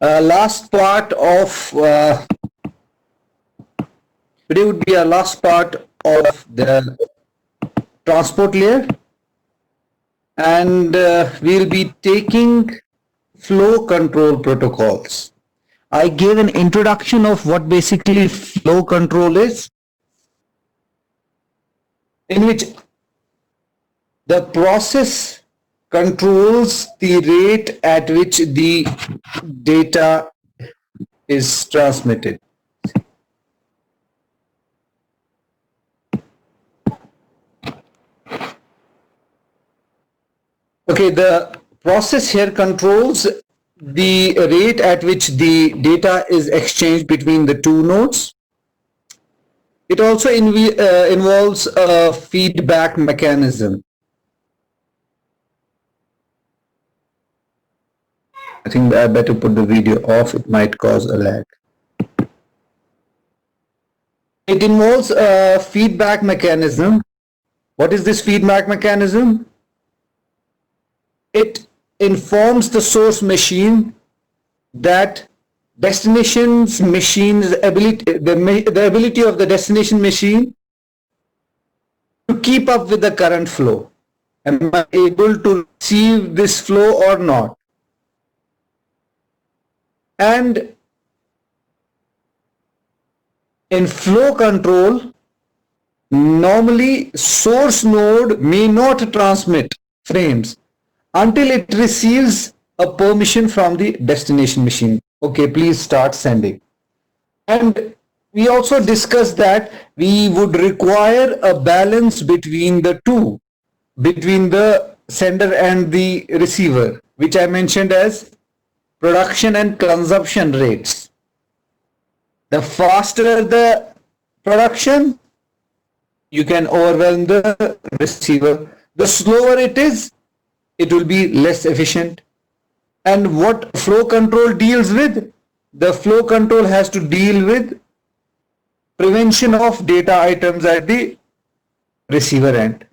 last part of today would be our last part of the transport layer, and we'll be taking flow control protocols. I gave an introduction of what basically flow control is, in which the process controls the rate at which the data is transmitted. Okay, the process here controls the rate at which the data is exchanged between the two nodes. It also involves a feedback mechanism. I think I better put the video off, it might cause a lag. It involves a feedback mechanism. What is this feedback mechanism? It informs the source machine that destination's machine's ability, the ability of the destination machine to keep up with the current flow. Am I able to receive this flow or not? And in flow control, normally source node may not transmit frames until it receives a permission from the destination machine. Okay, please start sending. And we also discussed that we would require a balance between the two, between the sender and the receiver, which I mentioned as production and consumption rates. The faster the production, you can overwhelm the receiver. The slower it is, it will be less efficient. And what flow control deals with? The flow control has to deal with prevention of data items at the receiver end.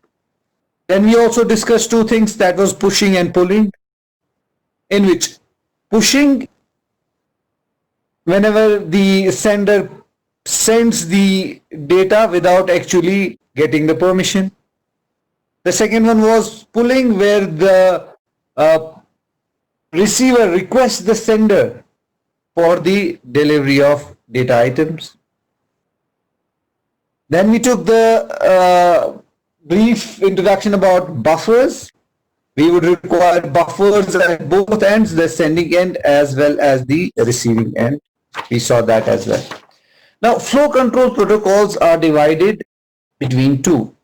Then we also discussed two things, that was pushing and pulling, in which pushing, whenever the sender sends the data without actually getting the permission. The second one was pulling, where the receiver requests the sender for the delivery of data items. Then we took the brief introduction about buffers. We would require buffers at both ends, the sending end as well as the receiving end. We saw that as well. Now, flow control protocols are divided between two.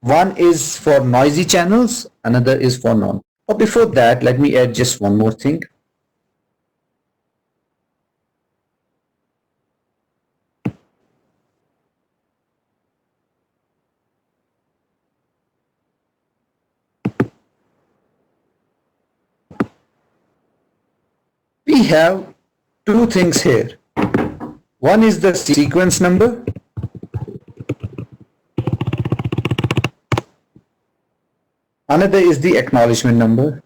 One is for noisy channels, another is for non. But before that, let me add just one more thing. We have two things here. One is the sequence number. Another is the acknowledgement number.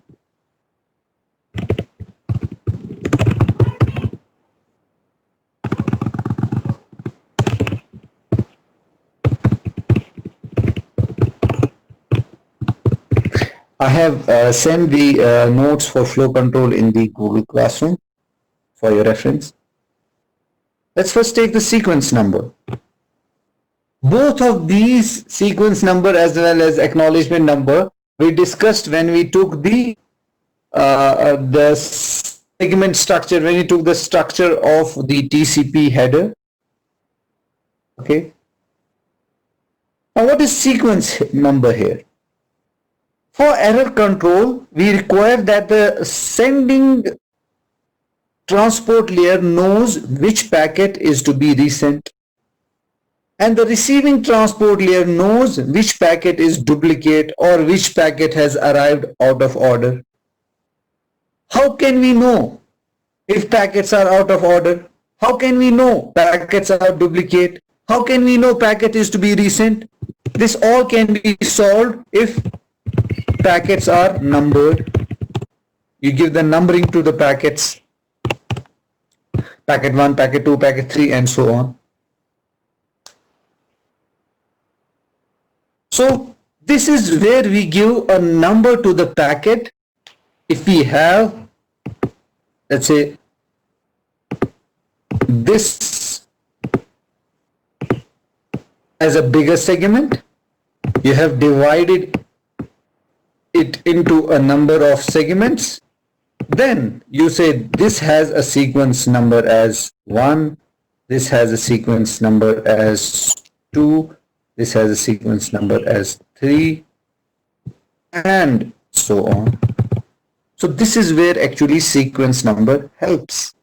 I have sent the notes for flow control in the Google Classroom for your reference. Let's first take the sequence number. Both of these, sequence number as well as acknowledgement number, we discussed when we took the segment structure, when we took the structure of the TCP header. Okay. Now, what is sequence number here? For error control, we require that the sending transport layer knows which packet is to be resent, and the receiving transport layer knows which packet is duplicate or which packet has arrived out of order. How can we know if packets are out of order? How can we know packets are duplicate? How can we know packet is to be resent? This all can be solved if packets are numbered. you give the numbering to the packets, packet 1, packet 2, packet 3, and so on. So this is where we give a number to the packet. If we have, let's say, this as a bigger segment, you have divided it into a number of segments, then you say this has a sequence number as 1, this has a sequence number as 2, this has a sequence number as 3, and so on. So this is where actually sequence number helps.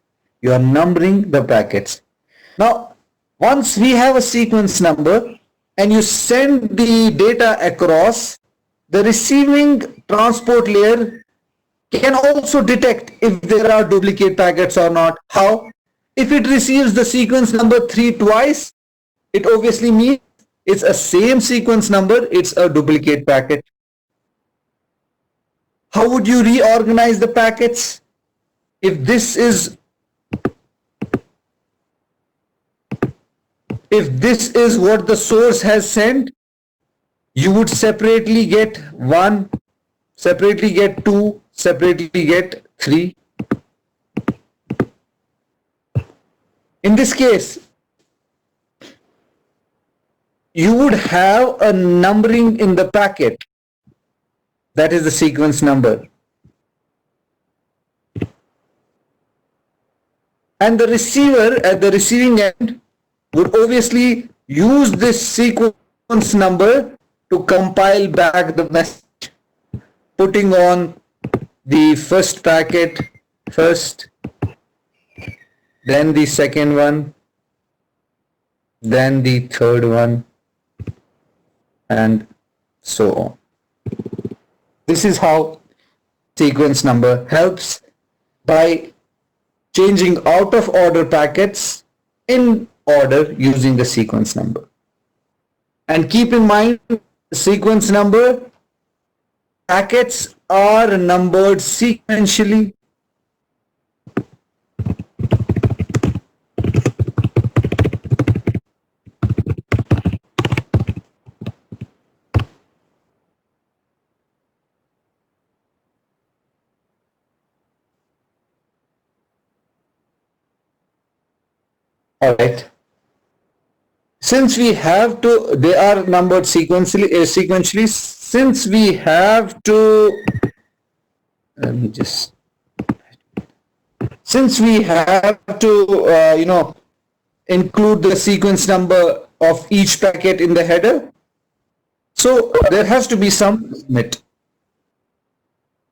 You are numbering the packets. Now, once we have a sequence number and you send the data across, the receiving transport layer can also detect if there are duplicate packets or not. How? If it receives the sequence number 3 twice, it obviously means it's a same sequence number, it's a duplicate packet. How would you reorganize the packets? If this is what the source has sent, you would separately get 1, separately get 2, separately get 3. In this case, you would have a numbering in the packet. That is the sequence number. And the receiver at the receiving end would obviously use this sequence number to compile back the message, putting on the first packet first, then the second one, then the third one, and so on. This is how sequence number helps, by changing out of order packets in order using the sequence number. And keep in mind, sequence number packets are numbered sequentially. All right. Since we have to, they are numbered sequentially. Since we have to, let me just. Since we have to, include the sequence number of each packet in the header, so there has to be some limit.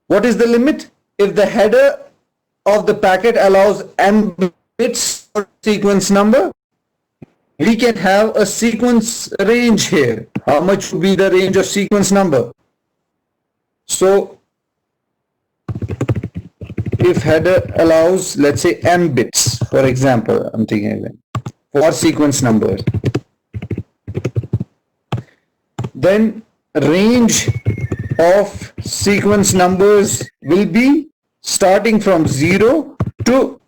What is the limit? If the header of the packet allows m bits for sequence number, we can have a sequence range here. How much would be the range of sequence number? So if header allows, let's say, m bits, for example, I'm thinking for sequence number, then range of sequence numbers will be starting from 0 to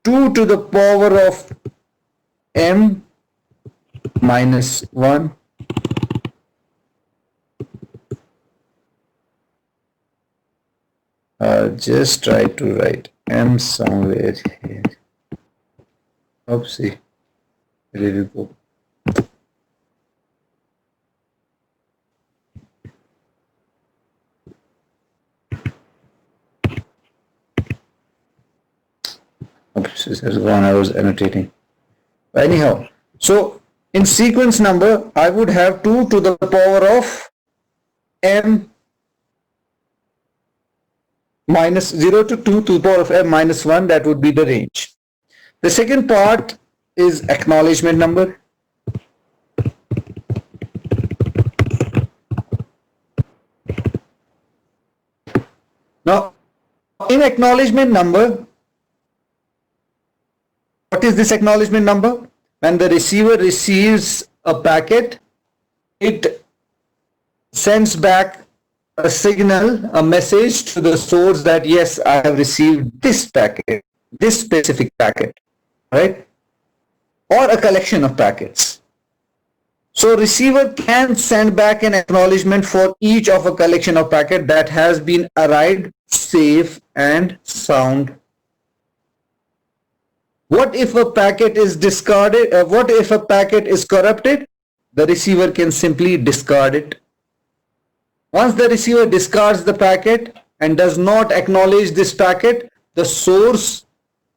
2 to the power of m minus 1. Just try to write m somewhere here. Oopsie, where did it go? Oops, this is one I was annotating. Anyhow, so in sequence number, I would have 2 to the power of m minus 0 to 2 to the power of m minus 1. That would be the range. The second part is acknowledgement number. Now, in acknowledgement number, what is this acknowledgement number? When the receiver receives a packet, it sends back a signal, a message to the source that yes, I have received this packet, this specific packet, right? Or a collection of packets. So receiver can send back an acknowledgement for each of a collection of packet that has been arrived safe and sound. What if a packet is discarded? What if a packet is corrupted? The receiver can simply discard it. Once the receiver discards the packet and does not acknowledge this packet, the source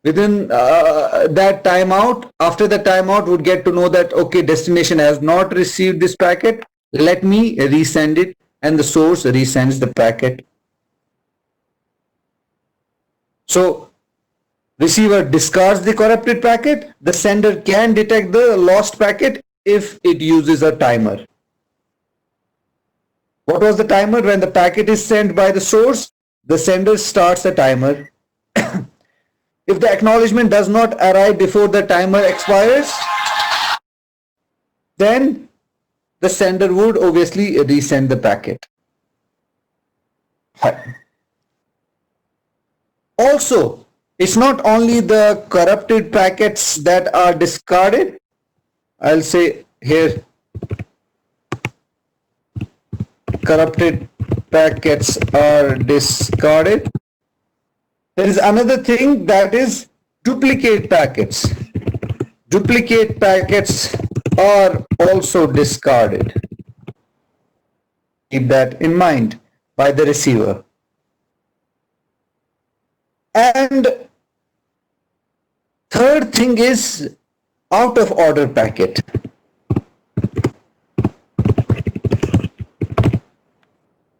within that timeout, after the timeout, would get to know that, okay, destination has not received this packet. Let me resend it, and the source resends the packet. So receiver discards the corrupted packet. The sender can detect the lost packet if it uses a timer. What was the timer? When the packet is sent by the source, the sender starts a timer. If the acknowledgement does not arrive before the timer expires, then the sender would obviously resend the packet. Also, it's not only the corrupted packets that are discarded. I'll say here, corrupted packets are discarded. There is another thing, that is duplicate packets. Duplicate packets are also discarded. Keep that in mind by the receiver. And third thing is out of order packet.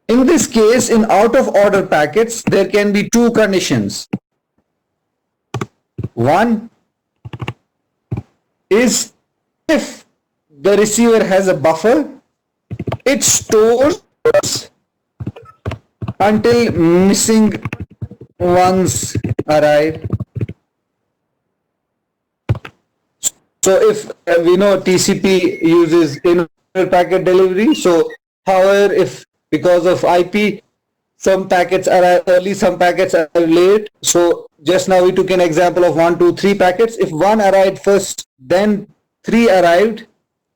In this case, in out of order packets, there can be two conditions. One is if the receiver has a buffer, it stores until missing ones arrive. So if we know TCP uses in-order packet delivery, so however, if because of IP, some packets arrive early, some packets arrive late. So just now we took an example of 1, 2, 3 packets. If one arrived first, then 3 arrived.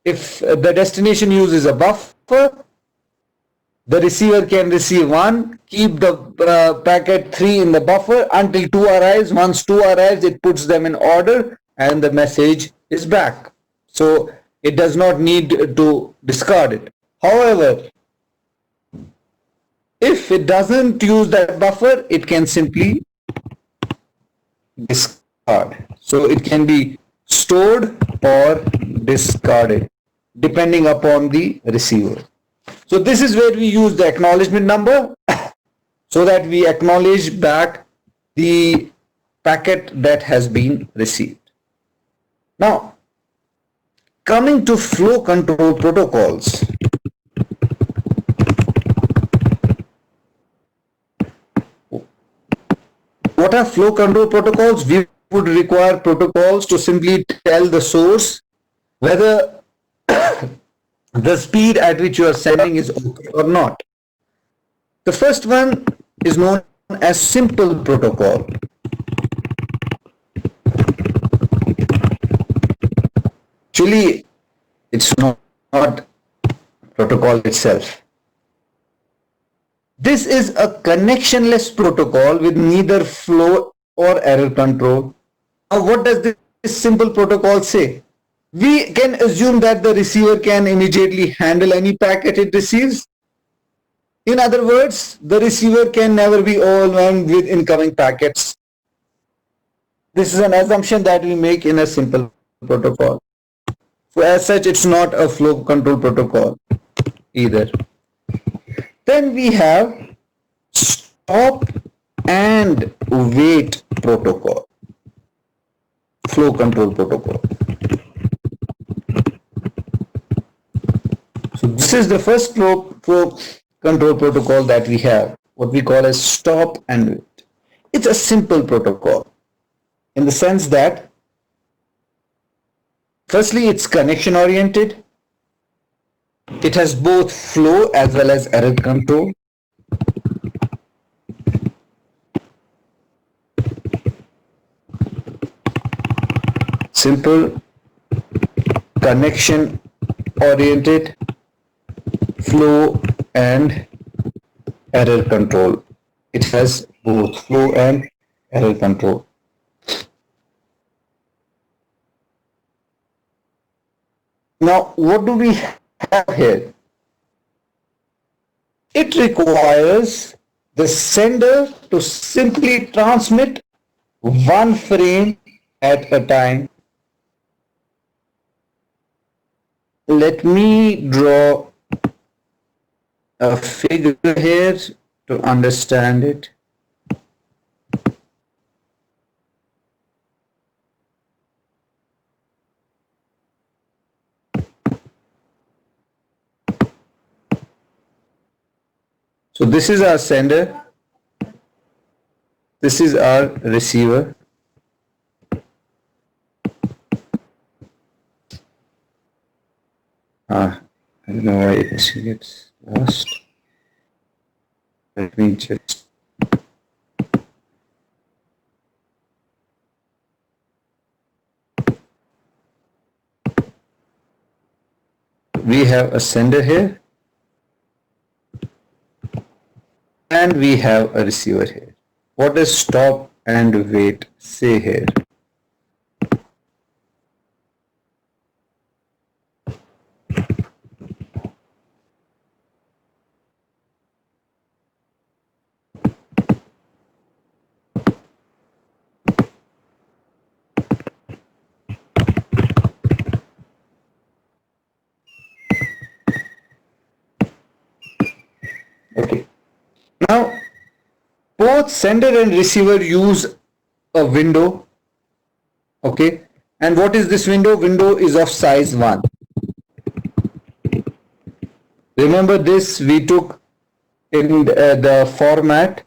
If the destination uses a buffer, the receiver can receive 1, keep the packet 3 in the buffer until 2 arrives. Once 2 arrives, it puts them in order and the message is back. So it does not need to discard it. However, if it doesn't use that buffer, it can simply discard. So it can be stored or discarded depending upon the receiver. So this is where we use the acknowledgement number so that we acknowledge back the packet that has been received. Now, coming to flow control protocols. What are flow control protocols? We would require protocols to simply tell the source whether the speed at which you are sending is okay or not. The first one is known as simple protocol. Actually, it's not protocol itself. This is a connectionless protocol with neither flow or error control. Now, what does this simple protocol say? We can assume that the receiver can immediately handle any packet it receives. In other words, the receiver can never be overwhelmed with incoming packets. This is an assumption that we make in a simple protocol. So as such, it's not a flow control protocol either. Then we have stop and wait protocol, flow control protocol. So this is the first flow control protocol that we have, what we call as stop and wait. It's a simple protocol in the sense that firstly, it's connection oriented. It has both flow as well as error control. simple, connection oriented, flow and error control. It has both flow and error control. Now, what do we have here? It requires the sender to simply transmit one frame at a time. Let me draw a figure here to understand it. So this is our sender. This is our receiver. I don't know why it gets lost. Let me just. We have a sender here. And we have a receiver here. What does stop and wait say here? Okay. Now, both sender and receiver use a window. Okay. And what is this window? Window is of size 1. Remember this we took in the format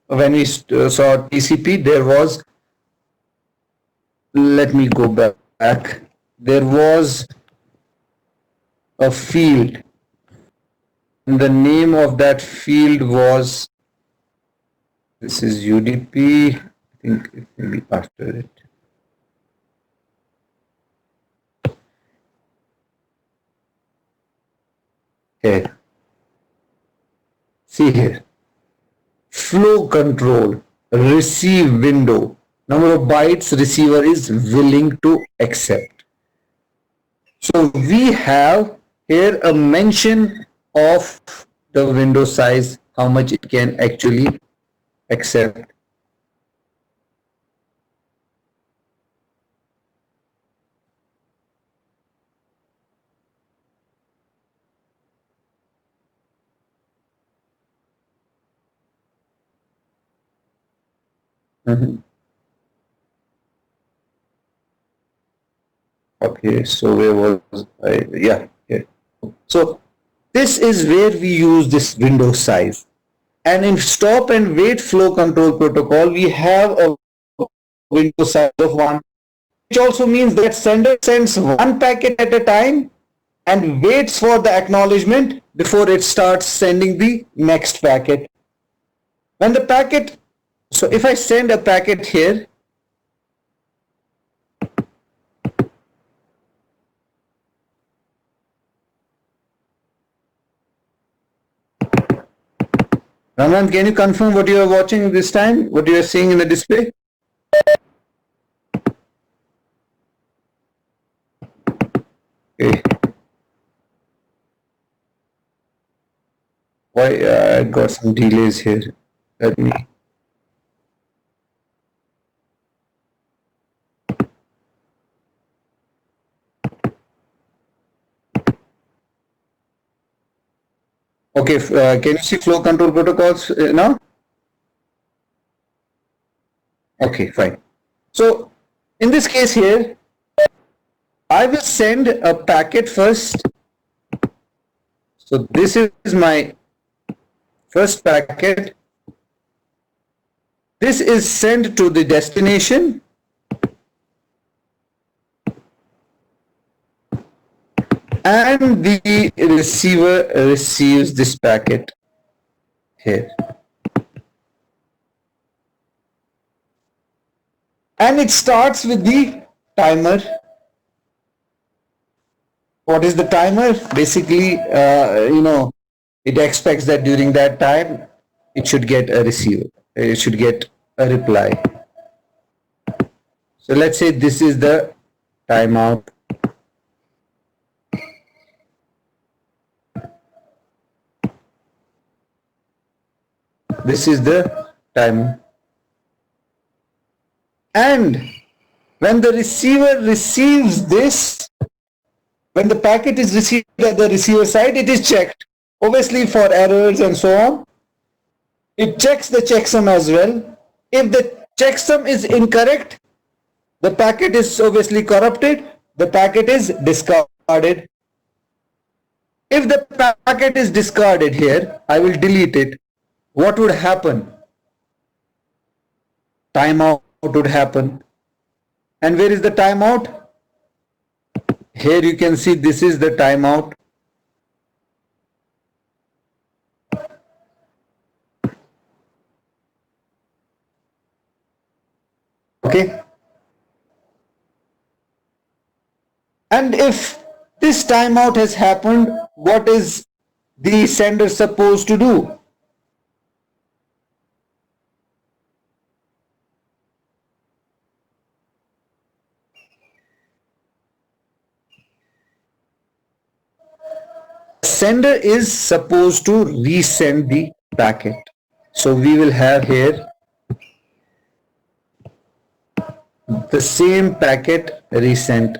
when we saw TCP. There was, let me go back. There was a field. And the name of that field was, this is UDP. I think it may be after it. Here. See here. Flow control, receive window. Number of bytes receiver is willing to accept. So we have here a mention of the window size, how much it can actually accept. Okay, so where was I? Yeah, here. So this is where we use this window size. And in stop and wait flow control protocol, we have a window size of 1, which also means that sender sends one packet at a time and waits for the acknowledgement before it starts sending the next packet. When the packet, so if I send a packet here, Raman, can you confirm what you are watching this time? What you are seeing in the display? Okay. Why I got some delays here. Let me. Okay, can you see flow control protocols now? Okay, fine. So in this case here, I will send a packet first. So this is my first packet. This is sent to the destination. And the receiver receives this packet here. And it starts with the timer What is the timer? Basically, it expects that during that time, it should get a receiver. It should get a reply. So let's say this is the timeout. This is the time. And when the receiver receives this, when the packet is received at the receiver side, it is checked. Obviously for errors and so on. It checks the checksum as well. If the checksum is incorrect, the packet is obviously corrupted, the packet is discarded. If the packet is discarded here, I will delete it. What would happen? Timeout would happen. And where is the timeout? Here you can see this is the timeout. Okay. And if this timeout has happened, what is the sender supposed to do? Sender is supposed to resend the packet. So we will have here the same packet resent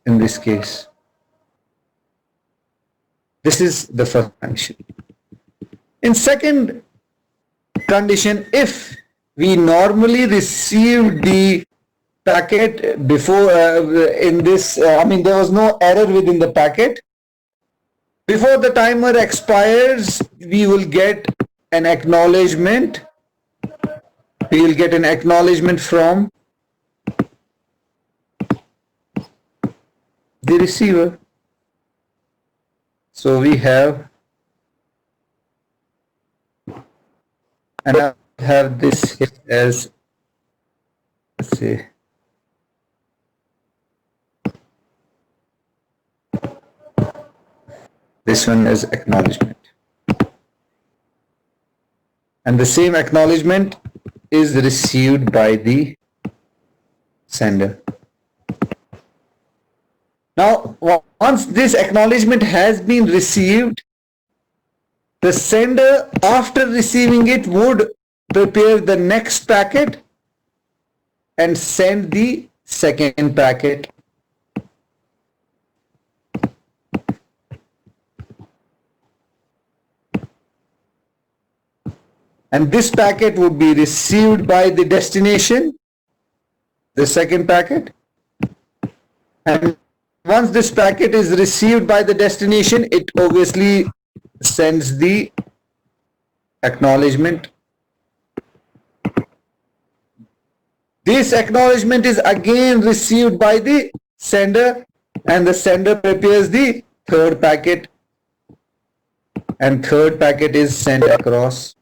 in this case. This is the first condition. In second condition, if we normally receive the packet before there was no error within the packet. Before the timer expires, we will get an acknowledgement. We will get an acknowledgement from the receiver. So we have, and I have this here as, let's say, this one as acknowledgement. And the same acknowledgement is received by the sender. Now, once this acknowledgement has been received, the sender, after receiving it, would prepare the next packet and send the second packet. And this packet would be received by the destination, the second packet. And once this packet is received by the destination, it obviously sends the acknowledgement. This acknowledgement is again received by the sender, and the sender prepares the third packet, and third packet is sent across.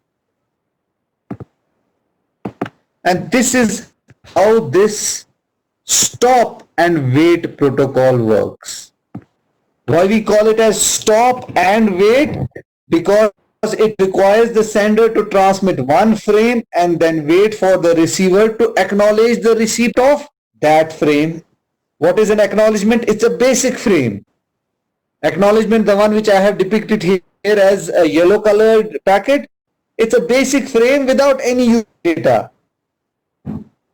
And this is how this stop and wait protocol works. Why we call it as stop and wait? Because it requires the sender to transmit one frame and then wait for the receiver to acknowledge the receipt of that frame. What is an acknowledgement? It's a basic frame. Acknowledgement, the one which I have depicted here as a yellow colored packet, it's a basic frame without any data.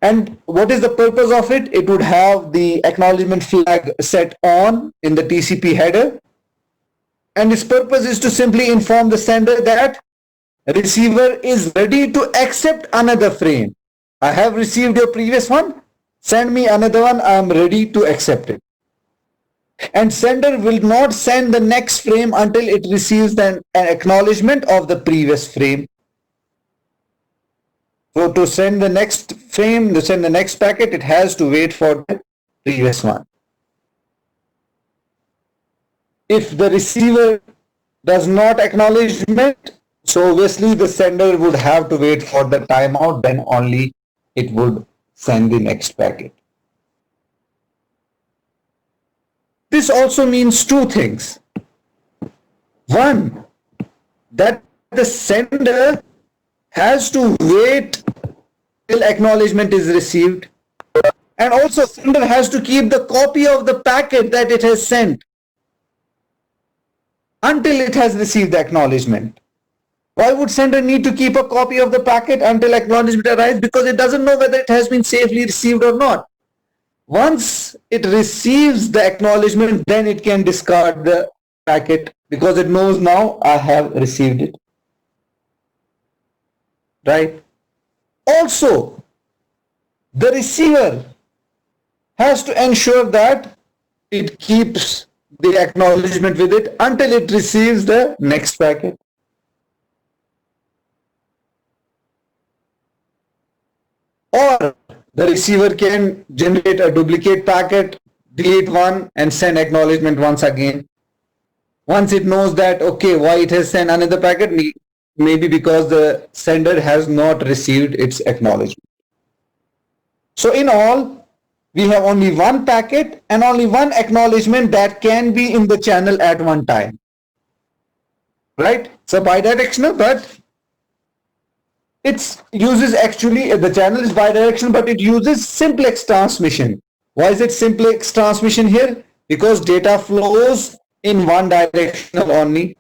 And what is the purpose of it? It would have the acknowledgement flag set on in the TCP header. And its purpose is to simply inform the sender that receiver is ready to accept another frame. I have received your previous one. Send me another one. I am ready to accept it. And sender will not send the next frame until it receives an acknowledgement of the previous frame. So to send the next frame, to send the next packet, it has to wait for the previous one. If the receiver does not acknowledgement, so obviously the sender would have to wait for the timeout, then only it would send the next packet. This also means two things. One, that the sender has to wait till acknowledgement is received, and also sender has to keep the copy of the packet that it has sent until it has received the acknowledgement. Why would sender need to keep a copy of the packet until acknowledgement arrives? Because it doesn't know whether it has been safely received or not. Once it receives the acknowledgement, then it can discard the packet because it knows now I have received it. Right? Also, the receiver has to ensure that it keeps the acknowledgement with it until it receives the next packet. Or the receiver can generate a duplicate packet, delete one and send acknowledgement once again. Once it knows that, okay, why it has sent another packet, maybe because the sender has not received its acknowledgement. So in all, we have only one packet and only one acknowledgement that can be in the channel at one time. Right? So bidirectional, but it uses actually, the channel is bidirectional, but it uses simplex transmission. Why is it simplex transmission here? Because data flows in one directional only.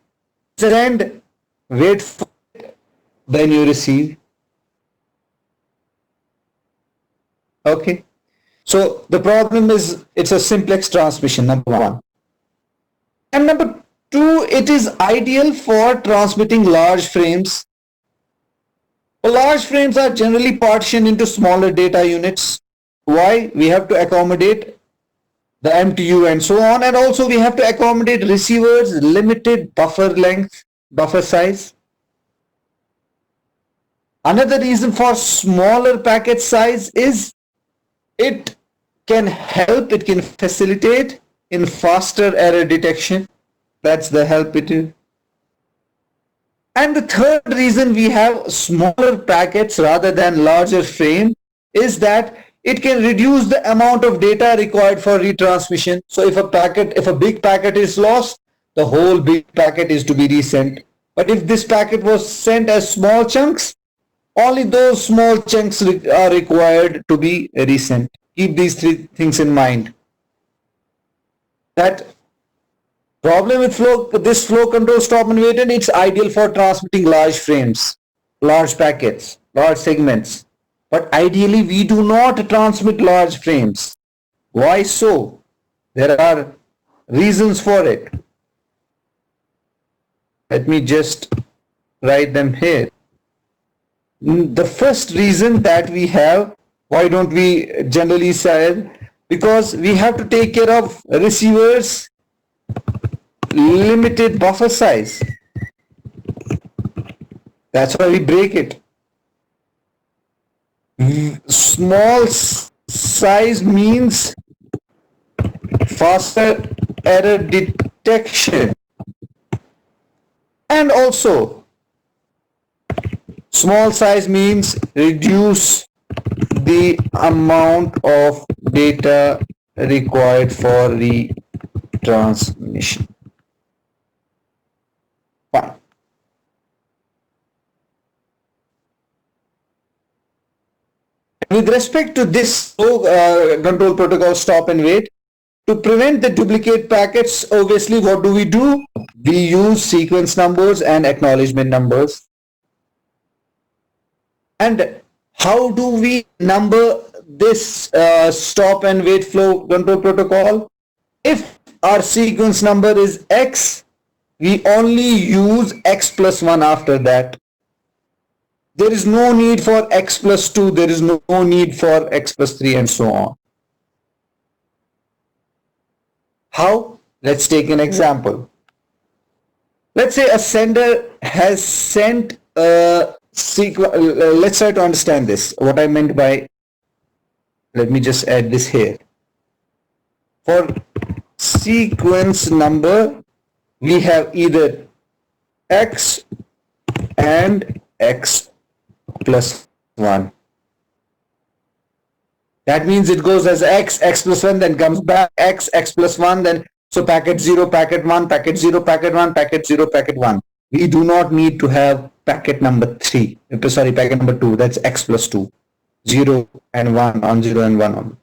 Send, wait for it, then you receive. Okay. So the problem is it's a simplex transmission, number one. And number two, it is ideal for transmitting large frames. Large frames are generally partitioned into smaller data units. Why? We have to accommodate the MTU and so on, and also we have to accommodate receivers limited buffer length, buffer size. Another reason for smaller packet size is it can help, it can facilitate in faster error detection. That's the help it is. And the third reason we have smaller packets rather than larger frame is that it can reduce the amount of data required for retransmission. So if a big packet is lost, the whole big packet is to be resent. But if this packet was sent as small chunks, only those small chunks are required to be resent. Keep these three things in mind. That problem with this flow control stop and wait, and it's ideal for transmitting large frames, large packets, large segments. But ideally, we do not transmit large frames. Why so? There are reasons for it. Let me just write them here. The first reason that we have, why don't we generally say, because we have to take care of receivers limited buffer size. That's why we break it. Small size means faster error detection, and also small size means reduce the amount of data required for retransmission. Fine. With respect to this control protocol stop and wait, to prevent the duplicate packets, obviously what do? We use sequence numbers and acknowledgement numbers. And how do we number this stop and wait flow control protocol? If our sequence number is X, we only use X plus 1 after that. There is no need for X plus 2, there is no need for X plus 3 and so on. How? Let's take an example. Let's say a sender has sent a sequence. Let's try to understand this. What I meant by, let me just add this here. For sequence number, we have either X and X plus 1. That means it goes as X plus 1, then comes back, X plus 1, then So packet 0, packet 1, packet 0, packet 1, packet 0, packet 1. We do not need to have packet number 3. Sorry, packet number 2. That's x plus 2. 0 and 1 on 0 and 1 on.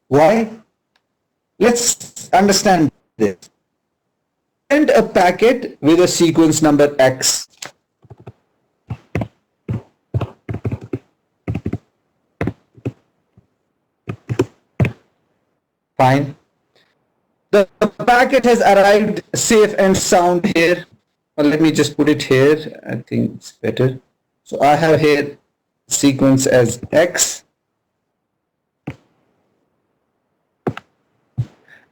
Why? Let's understand this. Send a packet with a sequence number x. Fine. The packet has arrived safe and sound here. Well, let me just put it here. I think it's better. So I have here sequence as x.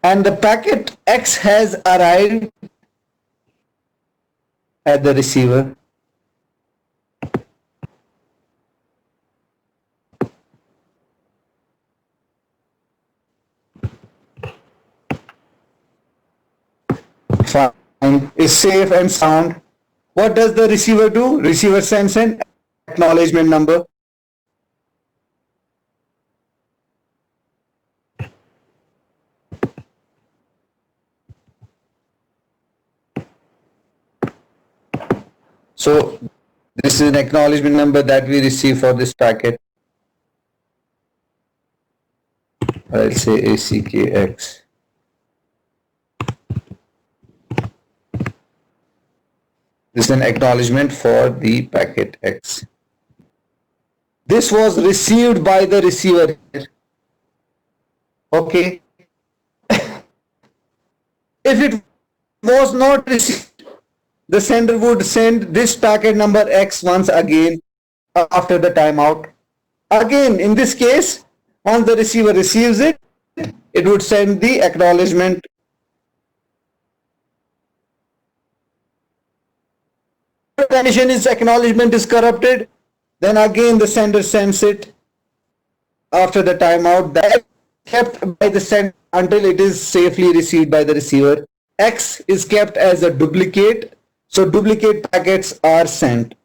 And the packet x has arrived at the receiver. Fine, is safe and sound. What does the receiver do? Receiver sends an acknowledgement number. So this is an acknowledgement number that we receive for this packet. I'll say ACKX. This is an acknowledgement for the packet X. This was received by the receiver here. Okay. If it was not received, the sender would send this packet number X once again after the timeout. Again, in this case, once the receiver receives it, it would send the acknowledgement. The condition is acknowledgement is corrupted, then again the sender sends it after the timeout. That is kept by the sender until it is safely received by the receiver. X is kept as a duplicate, so duplicate packets are sent,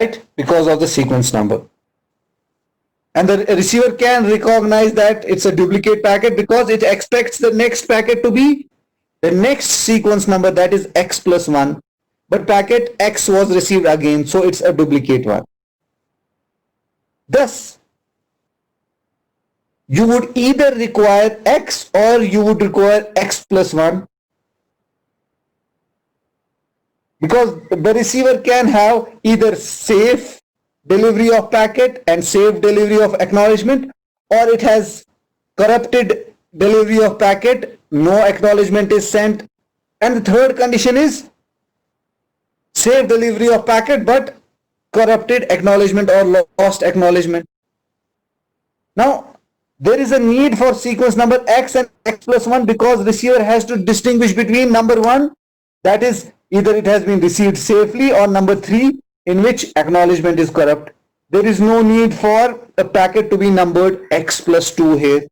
right? Because of the sequence number. And the receiver can recognize that it's a duplicate packet because it expects the next packet to be the next sequence number, that is x plus 1. But packet X was received again, so it's a duplicate one. Thus, you would either require X or you would require X plus 1. Because the receiver can have either safe delivery of packet and safe delivery of acknowledgement, or it has corrupted delivery of packet, no acknowledgement is sent. And the third condition is safe delivery of packet but corrupted acknowledgement or lost acknowledgement. Now, there is a need for sequence number X and X plus 1 because receiver has to distinguish between number 1, that is either it has been received safely, or number 3, in which acknowledgement is corrupt. There is no need for a packet to be numbered X plus 2 here.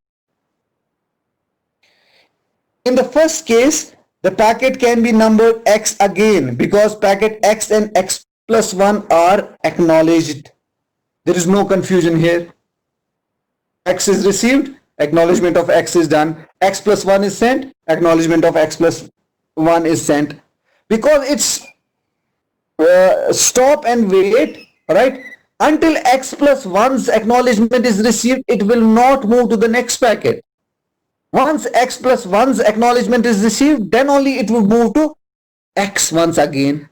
In the first case, the packet can be numbered X again because packet X and X plus 1 are acknowledged. There is no confusion here. X is received, acknowledgement of X is done. X plus 1 is sent, acknowledgement of X plus 1 is sent. Because it's stop and wait, right? Until X plus 1's acknowledgement is received, it will not move to the next packet. Once X plus 1's acknowledgement is received, then only it will move to X once again.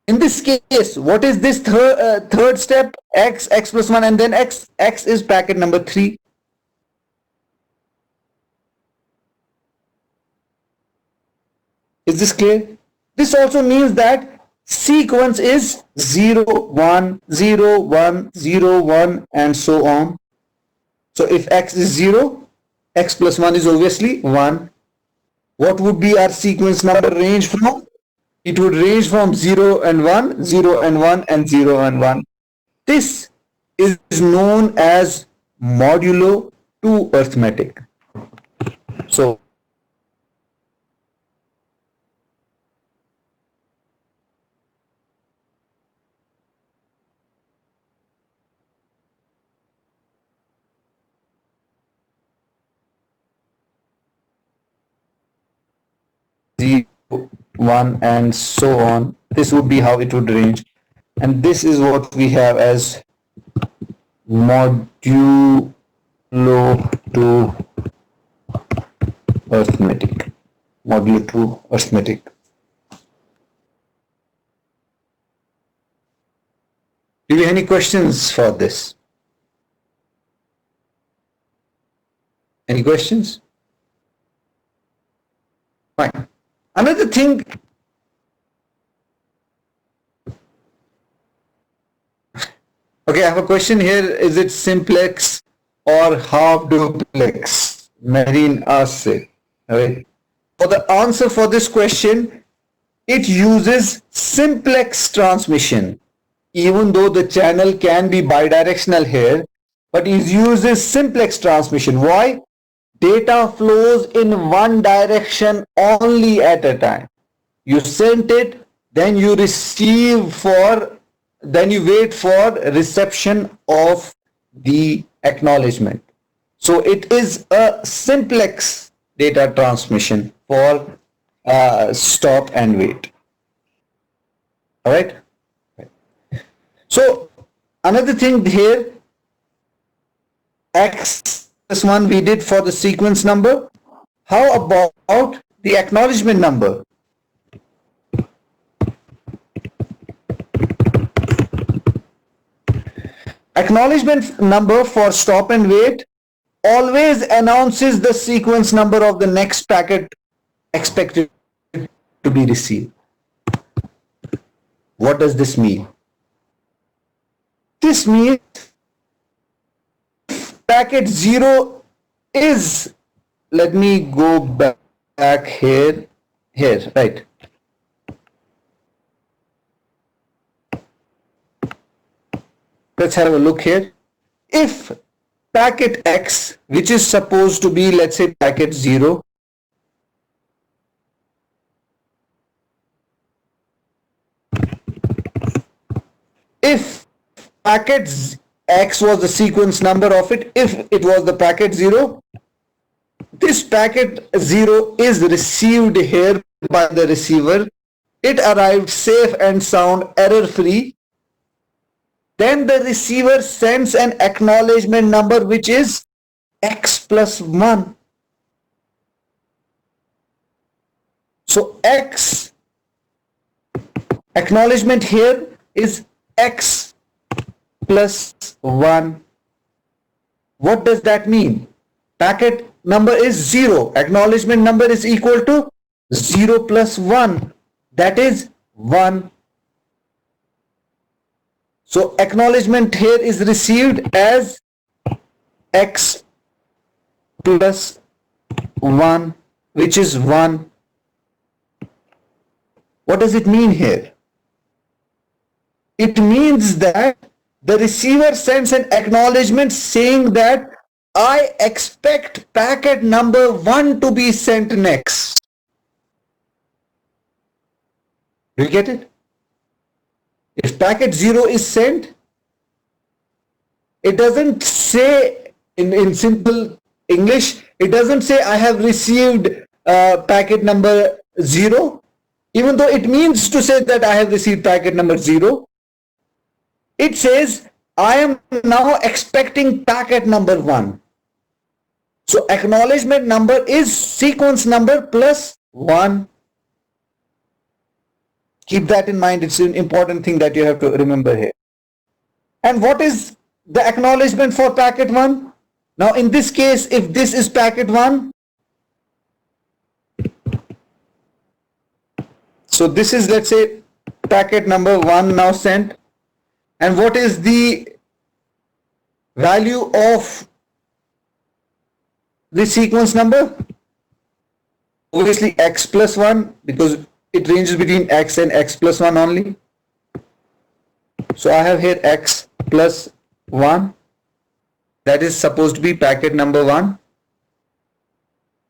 In this case, what is this third step? X, X plus 1 and then X. X is packet number 3. Is this clear? This also means that sequence is 0, 1, 0, 1, 0, 1 and so on. So if X is 0, X plus 1 is obviously 1. What would be our sequence number range from? It would range from 0 and 1, 0 and 1 and 0 and 1. This is known as modulo 2 arithmetic. So 0, 1 and so on. This would be how it would range. And this is what we have as modulo to arithmetic. Modulo to arithmetic. Do you have any questions for this? Any questions? Fine. Another thing, okay, I have a question here. Is it simplex or half duplex? Marine asks it. Right. For the answer for this question, it uses simplex transmission. Even though the channel can be bidirectional here, but it uses simplex transmission. Why? Data flows in one direction only at a time. You sent it, then you then you wait for reception of the acknowledgement. So it is a simplex data transmission for stop and wait. All right. So another thing here, X plus 1 we did for the sequence number. How about the acknowledgement number? Acknowledgement number for stop and wait always announces the sequence number of the next packet expected to be received. What does this mean? This means packet 0 is, let me go back here, right. Let's have a look here. If packet X, which is supposed to be, let's say, packet 0, if packet X was the sequence number of it, if it was the packet 0, this packet 0 is received here by the receiver. It arrived safe and sound, error-free. Then the receiver sends an acknowledgement number which is X plus 1. So X acknowledgement here is X plus 1. What does that mean? Packet number is 0. Acknowledgement number is equal to 0 plus 1. That is 1. So acknowledgement here is received as X plus 1, which is 1. What does it mean here? It means that the receiver sends an acknowledgement saying that I expect packet number 1 to be sent next. Do you get it? If packet 0 is sent, it doesn't say in simple English, it doesn't say I have received packet number 0, even though it means to say that I have received packet number 0. It says I am now expecting packet number 1. So acknowledgement number is sequence number plus 1. Keep that in mind. It's an important thing that you have to remember here. And what is the acknowledgement for packet 1? Now in this case, if this is packet 1, so this is, let's say, packet number 1 now sent. And what is the value of the sequence number? Obviously X plus 1, because it ranges between X and X plus 1 only. So I have here X plus 1. That is supposed to be packet number 1.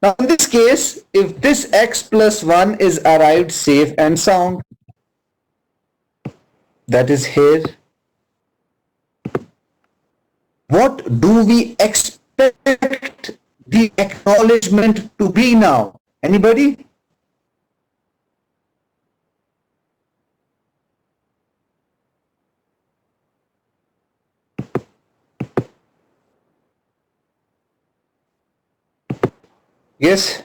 Now in this case, if this X plus 1 is arrived safe and sound, that is here, what do we expect the acknowledgement to be now? Anybody? Yes,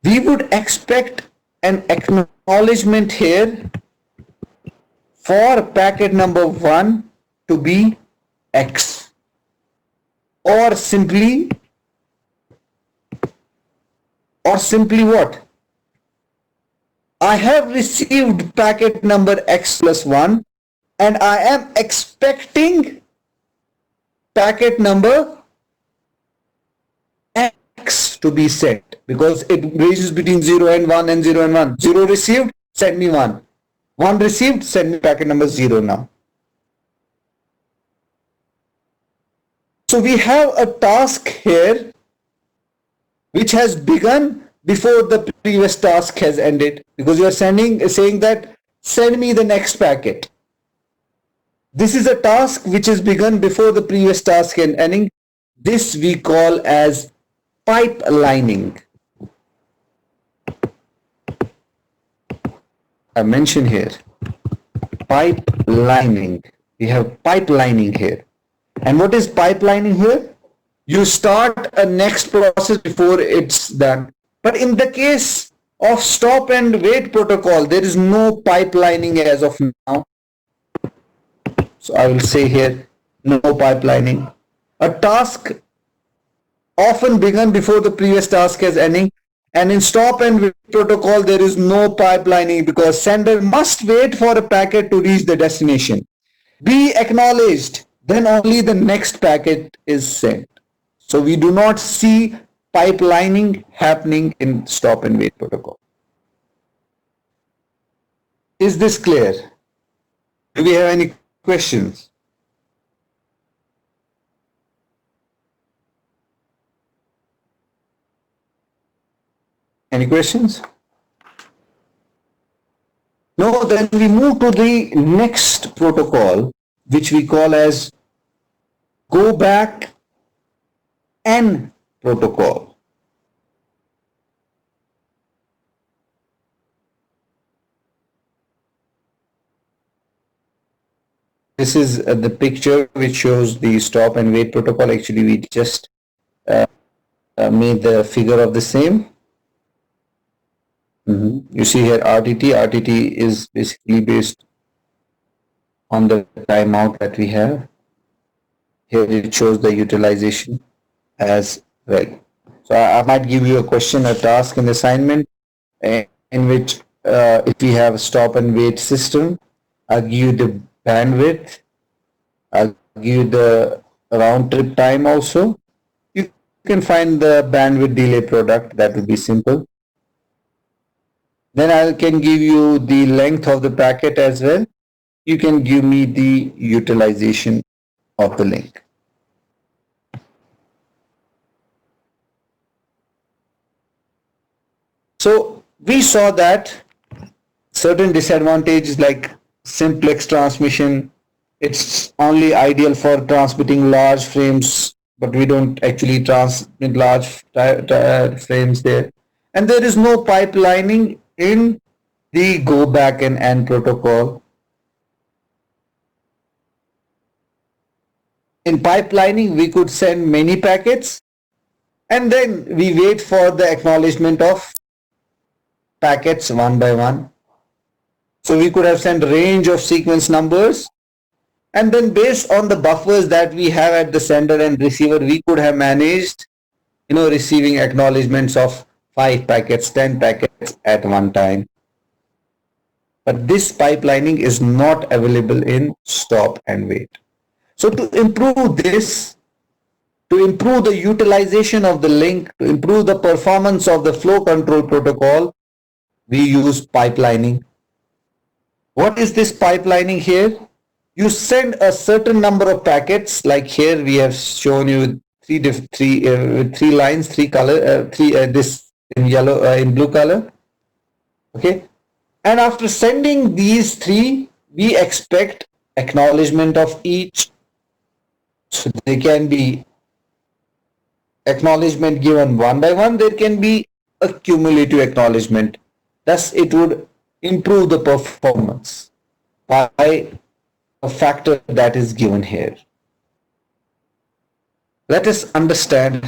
we would expect an acknowledgement here for packet number 1 to be X, or simply what? I have received packet number X plus 1 and I am expecting packet number X to be sent because it ranges between 0 and 1 and 0 and 1. 0 received, send me 1. 1 received, send me packet number 0 now. So we have a task here which has begun before the previous task has ended, because you are saying that send me the next packet. This is a task which is begun before the previous task and ending. This we call as pipelining. I mentioned here pipelining. We have pipelining here. And what is pipelining here? You start a next process before it's done. But in the case of stop and wait protocol, there is no pipelining as of now. So I will say here, no pipelining. A task often begun before the previous task is ending. And in stop and wait protocol, there is no pipelining because sender must wait for a packet to reach the destination. Be acknowledged, then only the next packet is sent. So we do not see pipelining happening in stop and wait protocol. Is this clear? Do we have any questions? Any questions? No, then we move to the next protocol, which we call as go back N protocol. This is the picture which shows the stop and wait protocol. Actually, we just made the figure of the same. You see here RTT. RTT is basically based on the timeout that we have. Here it shows the utilization as well. So I might give you a question, a task, an assignment in which if we have a stop and wait system, I'll give you the bandwidth, I'll give you the round trip time also. You can find the bandwidth delay product, that would be simple. Then I can give you the length of the packet as well. You can give me the utilization of the link. So we saw that certain disadvantages like simplex transmission, it's only ideal for transmitting large frames, but we don't actually transmit large frames there. And there is no pipelining in the go back and N protocol. In pipelining, we could send many packets and then we wait for the acknowledgement of packets one by one. So we could have sent range of sequence numbers, and then based on the buffers that we have at the sender and receiver, we could have managed, receiving acknowledgements of 5 packets, 10 packets at one time. But this pipelining is not available in stop and wait. So to improve this, to improve the utilization of the link, to improve the performance of the flow control protocol, we use pipelining. What is this pipelining here? You send a certain number of packets, like here we have shown you three lines, three color, this in yellow, in blue color. Okay, and after sending these 3, we expect acknowledgement of each. So they can be acknowledgement given one by one. There can be a cumulative acknowledgement. Thus, it would improve the performance by a factor that is given here. Let us understand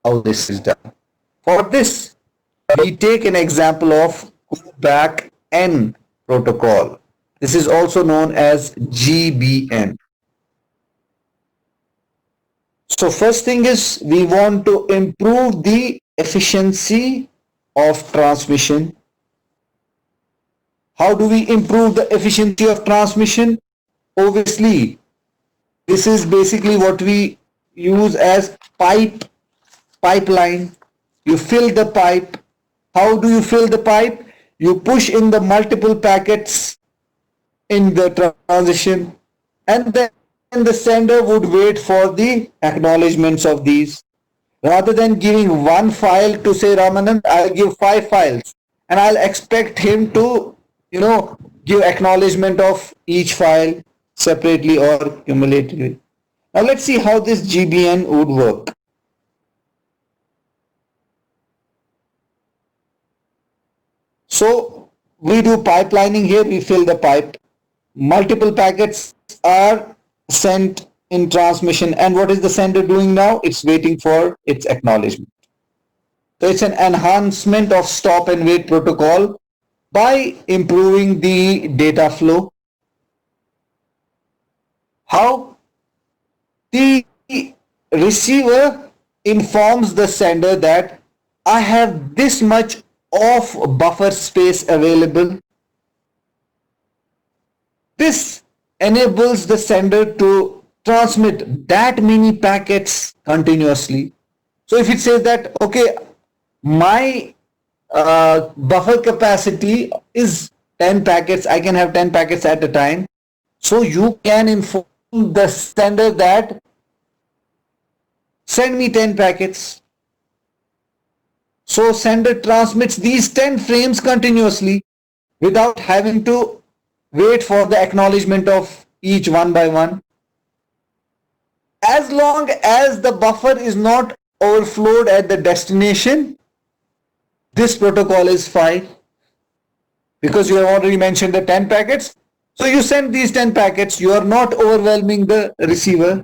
how this is done. For this, we take an example of back N protocol. This is also known as GBN. So first thing is we want to improve the efficiency of transmission. How do we improve the efficiency of transmission? Obviously, this is basically what we use as pipeline. You fill the pipe. How do you fill the pipe? You push in the multiple packets in the transition, and then the sender would wait for the acknowledgements of these. Rather than giving one file to say Ramanand, I'll give 5 files and I'll expect him to, give acknowledgement of each file separately or cumulatively. Now let's see how this GBN would work. So we do pipelining here, we fill the pipe. Multiple packets are sent in transmission, and what is the sender doing now? It's waiting for its acknowledgement. So it's an enhancement of stop and wait protocol by improving the data flow. How? The receiver informs the sender that I have this much of buffer space available. This enables the sender to transmit that many packets continuously. So if it says that, okay, my buffer capacity is 10 packets, I can have 10 packets at a time. So you can inform the sender that send me 10 packets. So sender transmits these 10 frames continuously without having to wait for the acknowledgement of each one by one. As long as the buffer is not overflowed at the destination, this protocol is fine, because you have already mentioned the 10 packets. So you send these 10 packets, you are not overwhelming the receiver.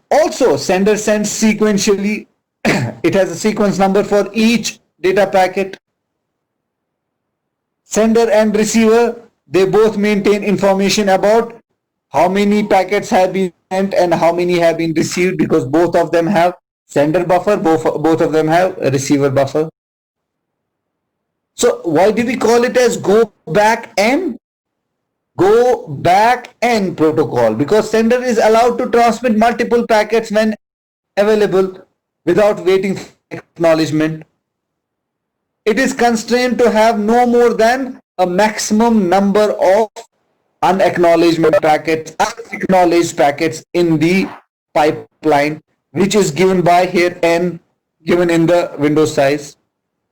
Also, sender sends sequentially. It has a sequence number for each data packet. Sender and receiver, they both maintain information about how many packets have been sent and how many have been received, because both of them have sender buffer, both of them have a receiver buffer. So why do we call it as go back N? Go back N protocol, because sender is allowed to transmit multiple packets when available without waiting for acknowledgement. It is constrained to have no more than a maximum number of unacknowledged packets in the pipeline, which is given by here N, given in the window size.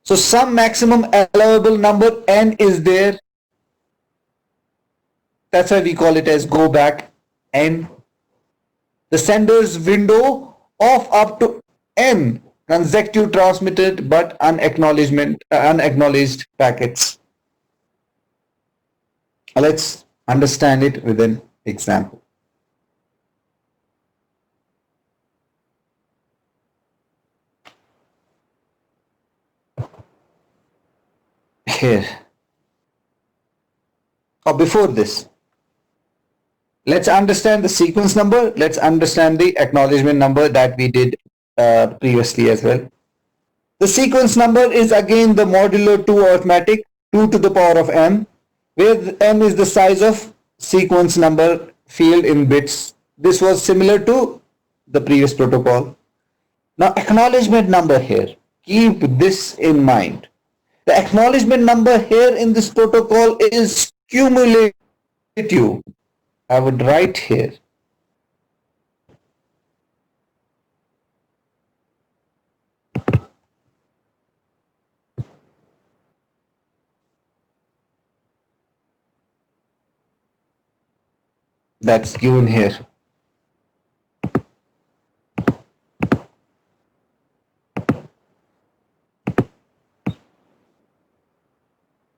So some maximum allowable number N is there. That's why we call it as go back N. The sender's window of up to N consecutive transmitted but unacknowledged packets. Let's understand it with an example. Here. Or before this, let's understand the sequence number. Let's understand the acknowledgement number that we did previously as well. The sequence number is again the modulo 2 arithmetic, 2 to the power of m, where m is the size of sequence number field in bits. This was similar to the previous protocol. Now acknowledgement number here, keep this in mind. The acknowledgement number here in this protocol is cumulative. I would write here. That's given here.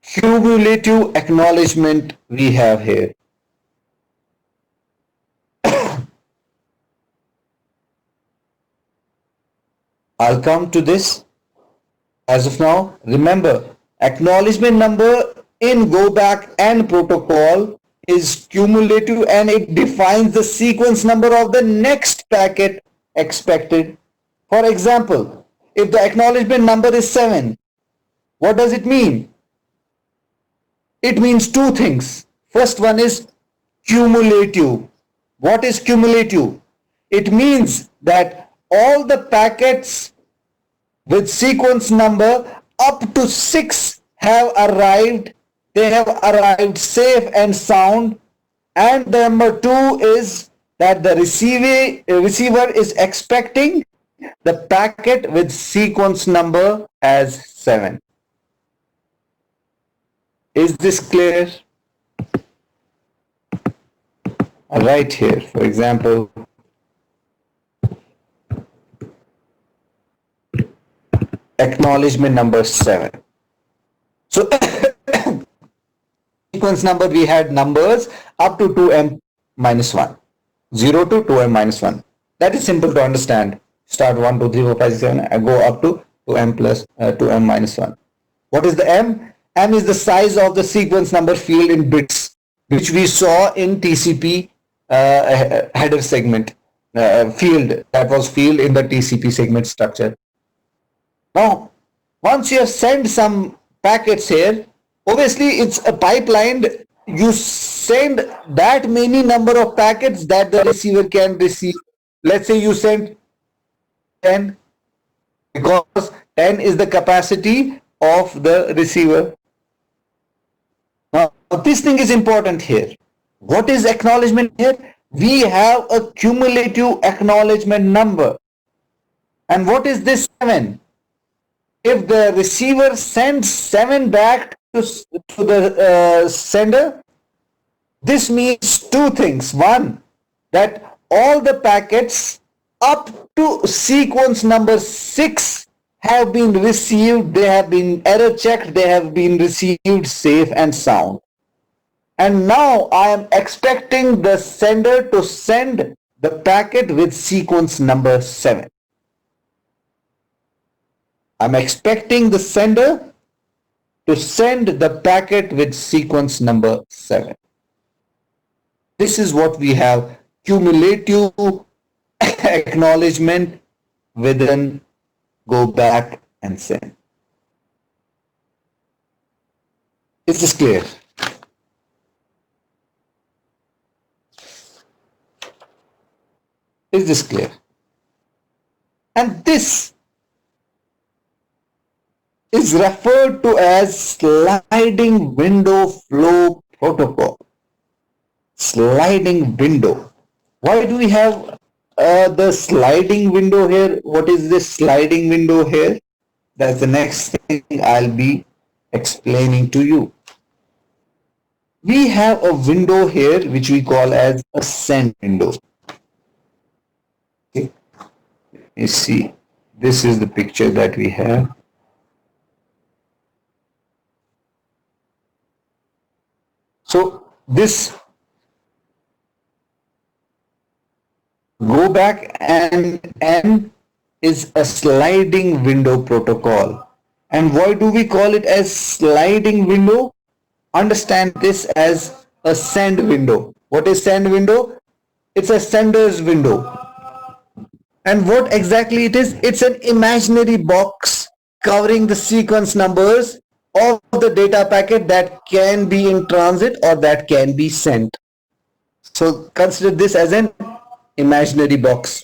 Cumulative acknowledgement we have here. I'll come to this. As of now, remember, acknowledgement number in go back N protocol is cumulative and it defines the sequence number of the next packet expected. For example, if the acknowledgement number is 7, what does it mean? It means two things. First one is cumulative. What is cumulative? It means that all the packets with sequence number up to 6 have arrived. They have arrived safe and sound. And the number 2 is that the receiver is expecting the packet with sequence number as 7. Is this clear? Right here, for example, acknowledgement number 7. So sequence number, we had numbers up to 2m minus 1, 0 to 2m minus 1. That is simple to understand. Start 1, 2, 3, 4, 5, 6, 7 and go up to 2m plus 2m minus 1. What is the m? M is the size of the sequence number field in bits, which we saw in TCP header segment field. That was field in the TCP segment structure. Now, once you have sent some packets here, obviously it's a pipeline. You send that many number of packets that the receiver can receive. Let's say you send 10, because 10 is the capacity of the receiver. Now, this thing is important here. What is acknowledgement here? We have a cumulative acknowledgement number. And what is this 7? If the receiver sends 7 back to the sender, this means two things. One, that all the packets up to sequence number 6 have been received, they have been error checked, they have been received safe and sound. And now I am expecting the sender to send the packet with sequence number 7. I'm expecting the sender to send the packet with sequence number 7. This is what we have, cumulative acknowledgement within go back and send. Is this clear? Is this clear? And this is referred to as sliding window flow protocol. Sliding window. Why do we have the sliding window here? What is this sliding window here? That's the next thing I'll be explaining to you. We have a window here which we call as a send window. Okay. You see, this is the picture that we have. So this go back and is a sliding window protocol. And why do we call it as sliding window? Understand this as a send window. What is send window? It's a sender's window. And what exactly it is? It's an imaginary box covering the sequence numbers of the data packet that can be in transit or that can be sent. So consider this as an imaginary box.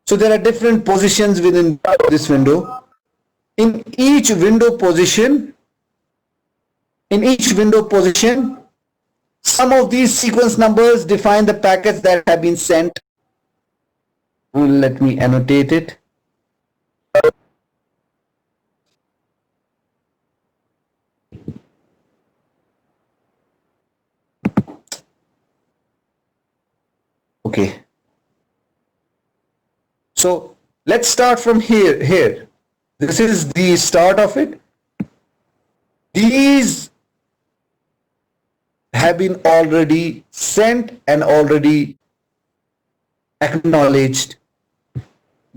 So there are different positions within this window. In each window position, some of these sequence numbers define the packets that have been sent. Let me annotate it. Okay. So let's start from here. This is the start of it. These have been already sent and already acknowledged.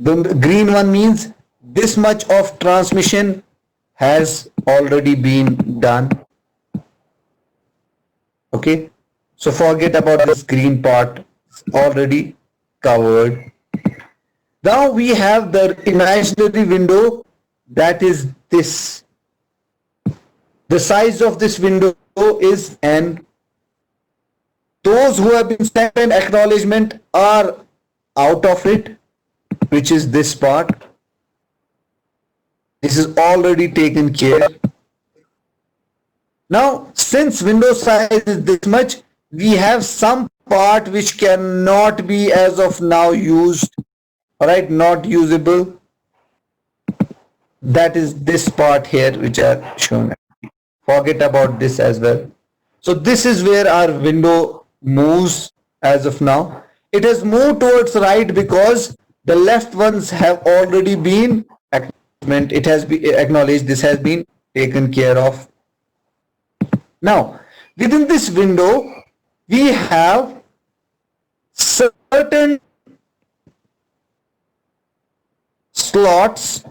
The green one means this much of transmission has already been done. Okay, so forget about this green part, it's already covered. Now we have the imaginary window, that is this. The size of this window is n. Those who have been sent an acknowledgement are out of it, which is this part. This is already taken care. Now, since window size is this much, we have some part which cannot be as of now used, all right, not usable. That is this part here which are shown. Forget about this as well. So this is where our window moves as of now. It has moved towards right because the left ones have already been acknowledged. It has been acknowledged. This has been taken care of. Now, within this window, we have certain slots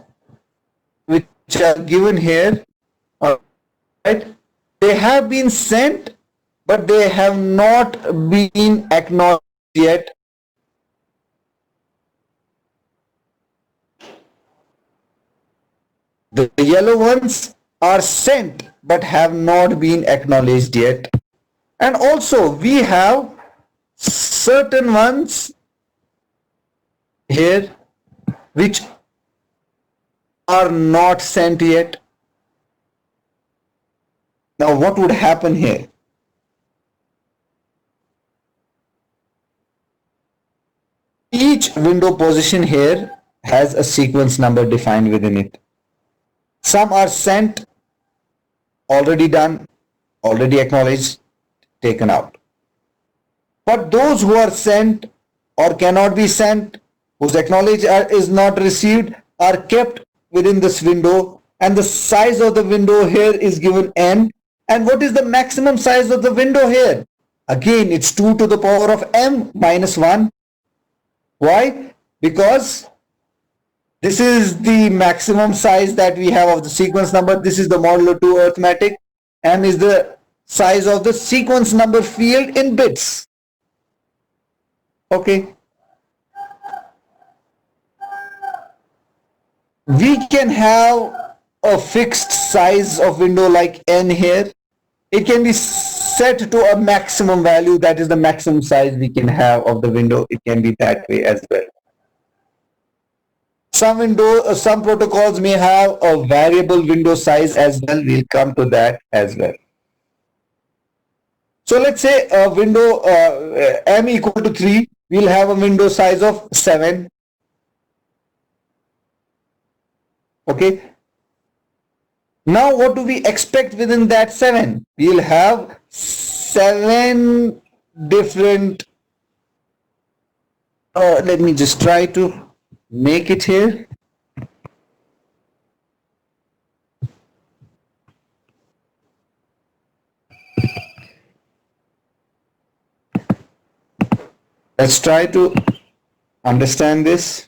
which are given here. Right? They have been sent, but they have not been acknowledged yet. The yellow ones are sent, but have not been acknowledged yet. And also we have certain ones here which are not sent yet. Now what would happen here? Each window position here has a sequence number defined within it. Some are sent, already done, already acknowledged, taken out. But those who are sent or cannot be sent, whose acknowledge is not received, are kept within this window, and the size of the window here is given n. And what is the maximum size of the window here? Again, it's 2 to the power of m minus 1. Why? Because this is the maximum size that we have of the sequence number. This is the modulo 2 arithmetic. M is the size of the sequence number field in bits. Okay. We can have a fixed size of window like n here. It can be set to a maximum value, that is the maximum size we can have of the window. It can be that way as well. Some protocols may have a variable window size as well. We'll come to that as well. So let's say a window m equal to 3, we'll have a window size of 7. Okay. Now what do we expect within that 7? We'll have 7 different, let me just try to make it here. Let's try to understand this.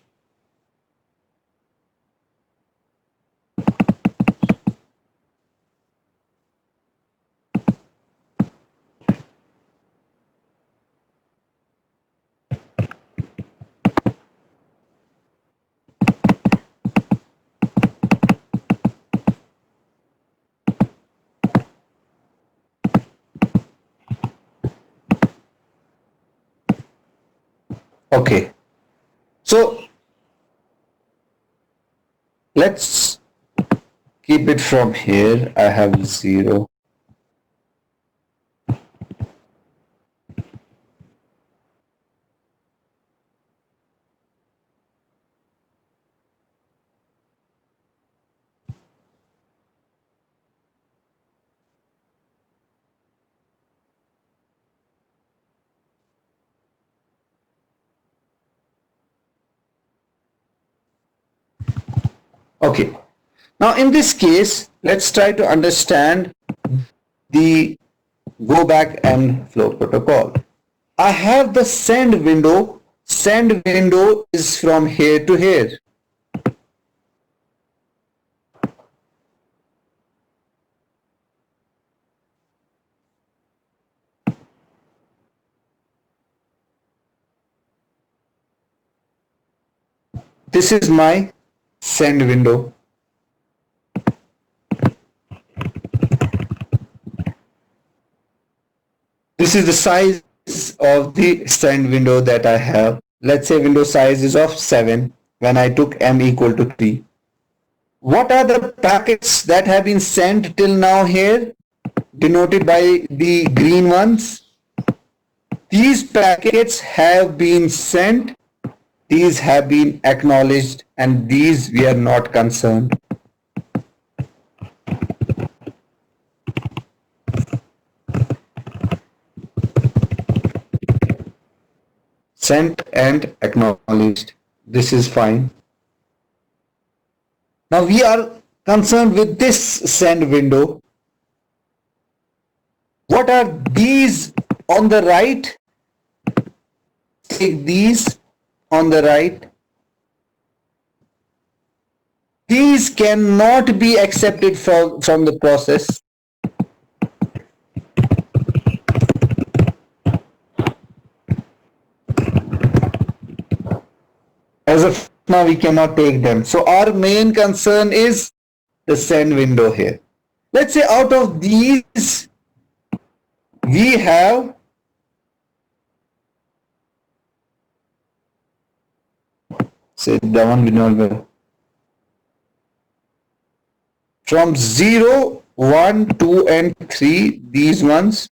Okay, so let's keep it from here. I have 0. Okay, now in this case, let's try to understand the go back and flow protocol. I have the send window send window is from here to here. This is my send window. This is the size of the send window that I have. Let's say window size is of 7 when I took m equal to 3. What are the packets that have been sent till now here, denoted by the green ones? These packets have been sent, these have been acknowledged, and these we are not concerned. Sent and acknowledged. This is fine. Now we are concerned with this send window. What are these on the right? Take these on the right. These cannot be accepted from the process. As of now, we cannot take them. So our main concern is the send window here. Let's say out of these, we have say the one we know from 0, 1, 2, and 3, these ones.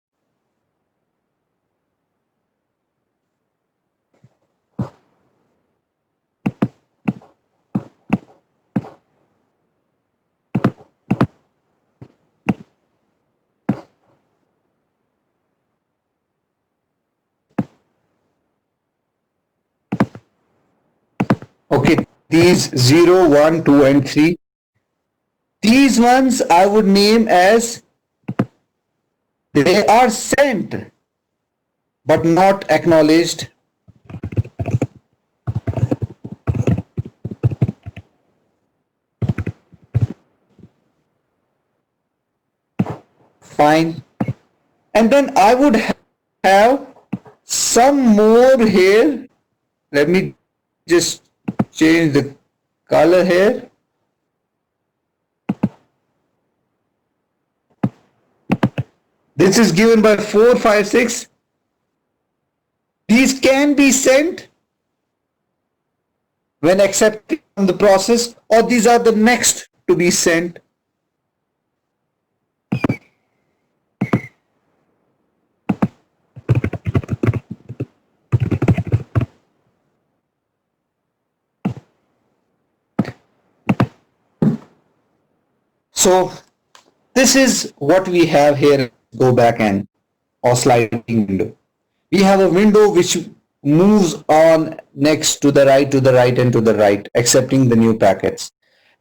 Okay, these 0, 1, 2, and 3. These ones I would name as they are sent but not acknowledged. Fine. And then I would have some more here. Let me just change the color here. This is given by 4, 5, 6. These can be sent when accepted from the process, or these are the next to be sent. So this is what we have here. Go back and or sliding window. We have a window which moves on next to the right, to the right, and to the right, accepting the new packets.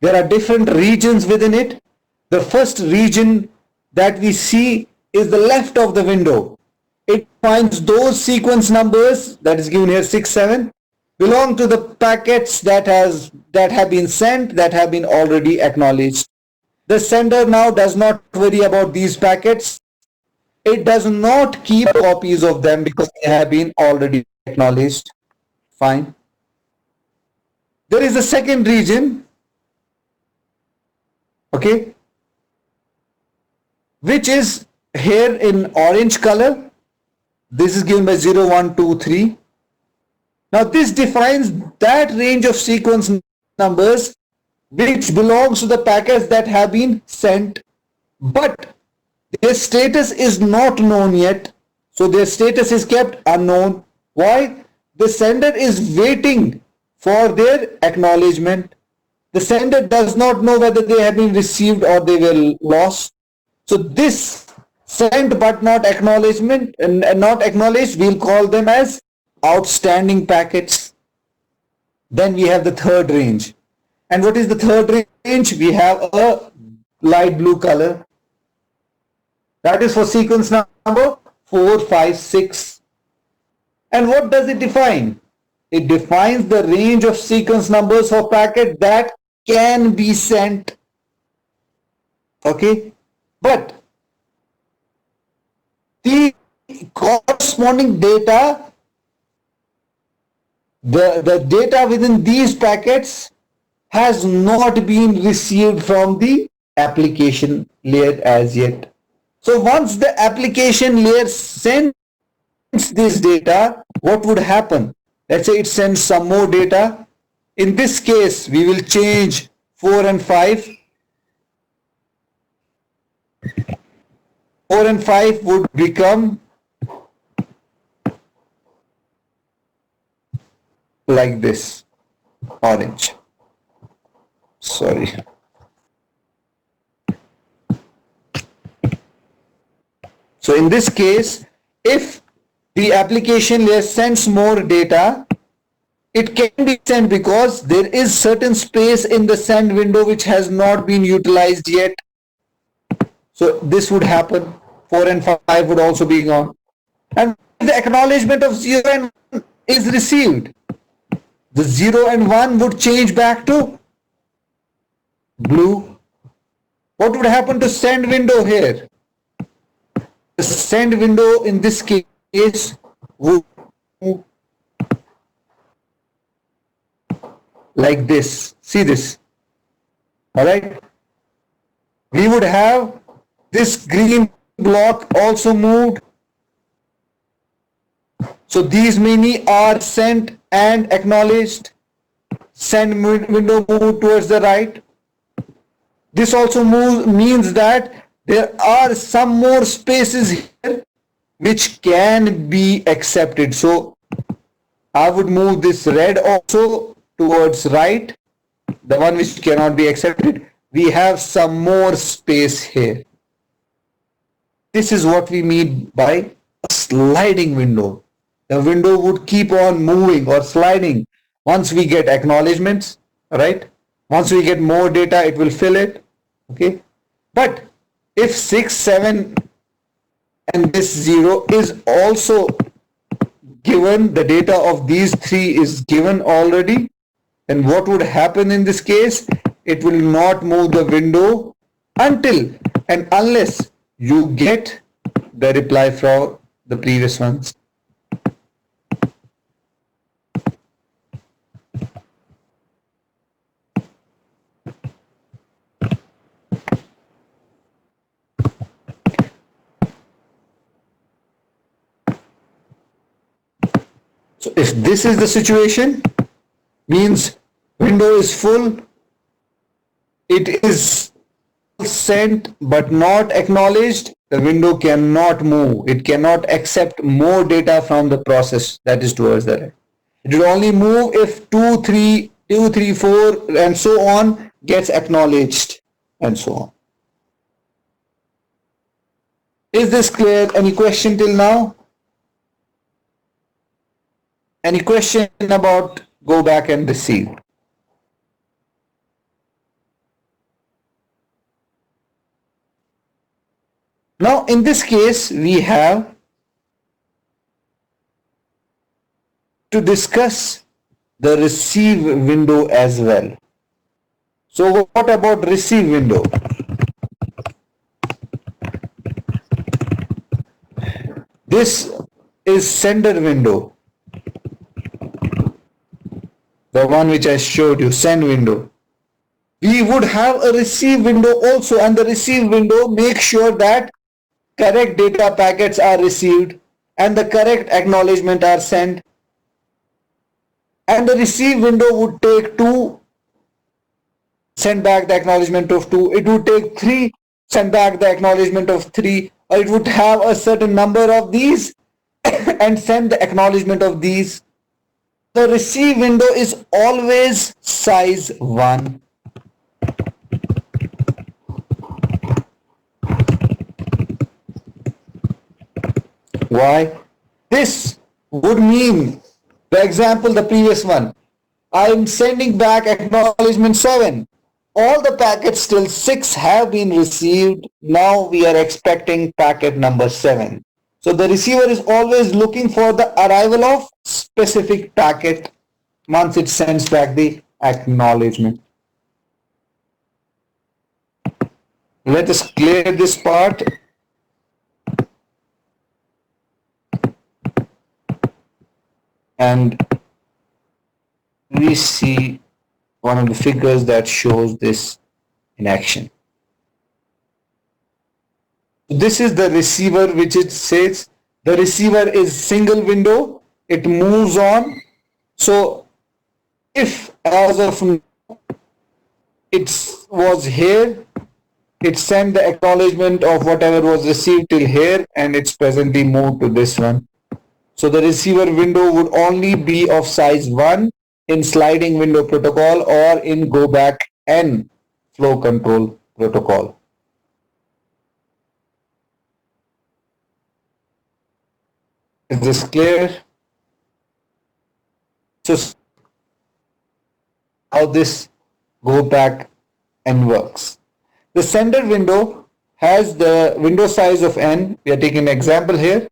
There are different regions within it. The first region that we see is the left of the window. It finds those sequence numbers that is given here 6, 7 belong to the packets that have been sent, that have been already acknowledged. The sender now does not worry about these packets. It does not keep copies of them because they have been already acknowledged. Fine. There is a second region, okay, which is here in orange color. This is given by 0, 1, 2, 3. Now this defines that range of sequence numbers which belongs to the packets that have been sent, but their status is not known yet. So their status is kept unknown. Why? The sender is waiting for their acknowledgement. The sender does not know whether they have been received or they were lost. So this sent but not acknowledgement and not acknowledged, we'll call them as outstanding packets. Then we have the third range. And what is the third range? We have a light blue color. That is for sequence number 4, 5, 6. And what does it define? It defines the range of sequence numbers for packet that can be sent. Okay, but the corresponding data, the data within these packets has not been received from the application layer as yet. So once the application layer sends this data, what would happen? Let's say it sends some more data. In this case, we will change 4 and 5. 4 and 5 would become like this, orange. Sorry. So in this case, if the application layer sends more data, it can be sent because there is certain space in the send window which has not been utilized yet. So this would happen. 4 and 5 would also be gone. And the acknowledgement of 0 and 1 is received, the 0 and 1 would change back to blue. What would happen to send window here? The send window in this case would move like this. See this? All right. We would have this green block also moved. So these many are sent and acknowledged. Send window moved towards the right. This also means that there are some more spaces here which can be accepted. So I would move this red also towards right, the one which cannot be accepted. We have some more space here. This is what we mean by a sliding window. The window would keep on moving or sliding once we get acknowledgements, right? Once we get more data, it will fill it. Okay. But if 6, 7 and this 0 is also given, the data of these 3 is given already, then what would happen in this case? It will not move the window until and unless you get the reply from the previous ones. So if this is the situation, means window is full, it is sent but not acknowledged, the window cannot move. It cannot accept more data from the process that is towards the right. It will only move if 2, 3, 4 and so on gets acknowledged and so on. Is this clear? Any question till now? Any question about go back and receive? Now in this case we have to discuss the receive window as well. So what about receive window? This is sender window, the one which I showed you, send window. We would have a receive window also, and the receive window makes sure that correct data packets are received and the correct acknowledgement are sent. And the receive window would take 2, send back the acknowledgement of 2. It would take 3, send back the acknowledgement of 3. Or it would have a certain number of these and send the acknowledgement of these. The receive window is always size 1. Why? This would mean, for example, the previous one, I am sending back acknowledgement 7. All the packets till 6 have been received. Now we are expecting packet number 7. So the receiver is always looking for the arrival of specific packet once it sends back the acknowledgement. Let us clear this part. And we see one of the figures that shows this in action. This is the receiver, which it says the receiver is single window, it moves on. So if as of now it was here, it sent the acknowledgement of whatever was received till here, and it's presently moved to this one. So the receiver window would only be of size 1 in sliding window protocol or in go back N flow control protocol. Is this clear? So how this go back N works. The sender window has the window size of N. We are taking an example here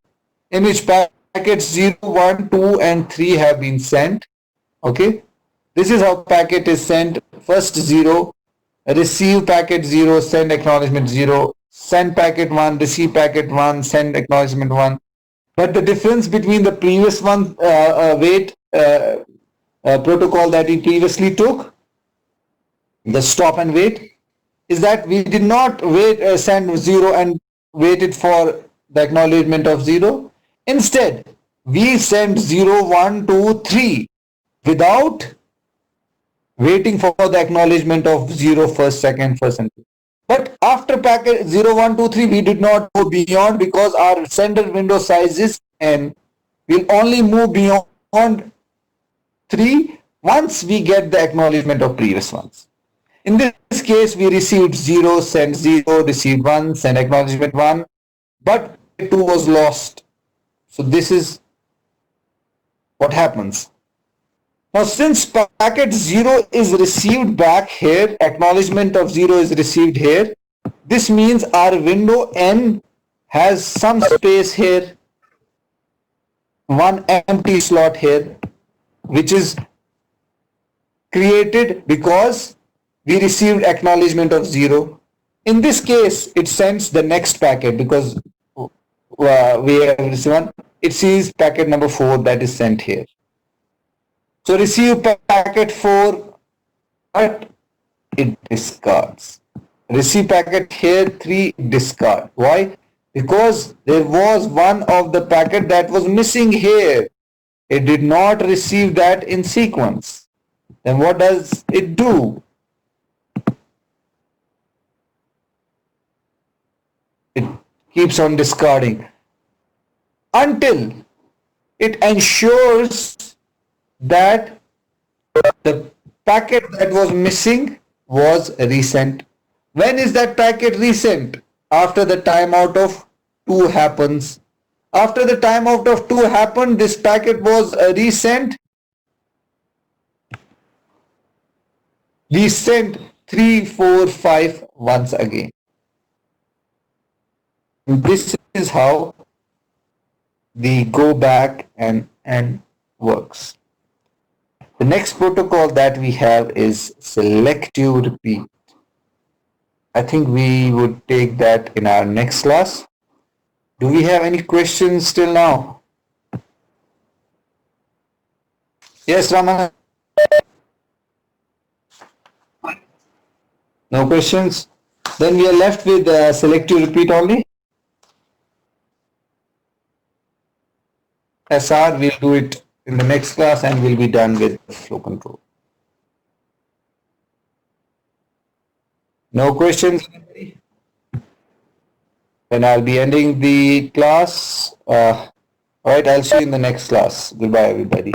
in which packets 0, 1, 2 and 3 have been sent. Okay. This is how packet is sent. First 0, receive packet 0, send acknowledgement 0, send packet 1, receive packet 1, send acknowledgement 1. But the difference between the previous one wait protocol that we previously took, the stop and wait, is that we did not wait send 0 and waited for the acknowledgement of 0. Instead, we sent 0, 1, 2, 3 without waiting for the acknowledgement of 0, first, second, first and two. But after packet 0, 1, 2, 3, we did not go beyond because our sender window size is N. We'll only move beyond 3 once we get the acknowledgement of previous ones. In this case, we received 0, sent 0, received 1, sent acknowledgement 1, but 2 was lost. So this is what happens. Now, since packet 0 is received back here, acknowledgement of 0 is received here, this means our window N has some space here, one empty slot here, which is created because we received acknowledgement of 0. In this case, it sends the next packet because we have received one. It sees packet number 4 that is sent here. So receive packet 4, but it discards. Receive packet here 3, discard. Why? Because there was one of the packet that was missing here. It did not receive that in sequence. Then what does it do? It keeps on discarding until it ensures that the packet that was missing was resent. When is that packet resent? After the timeout of 2 happens. After the timeout of 2 happened, this packet was resent. We sent 3, 4, 5 once again. This is how the go back and works. The next protocol that we have is selective repeat. I think we would take that in our next class. Do we have any questions till now? Yes, Raman. No questions? Then we are left with selective repeat only. SR, we'll do it in the next class and we'll be done with flow control. No questions? Then I'll be ending the class. All right, I'll see you in the next class. Goodbye, everybody.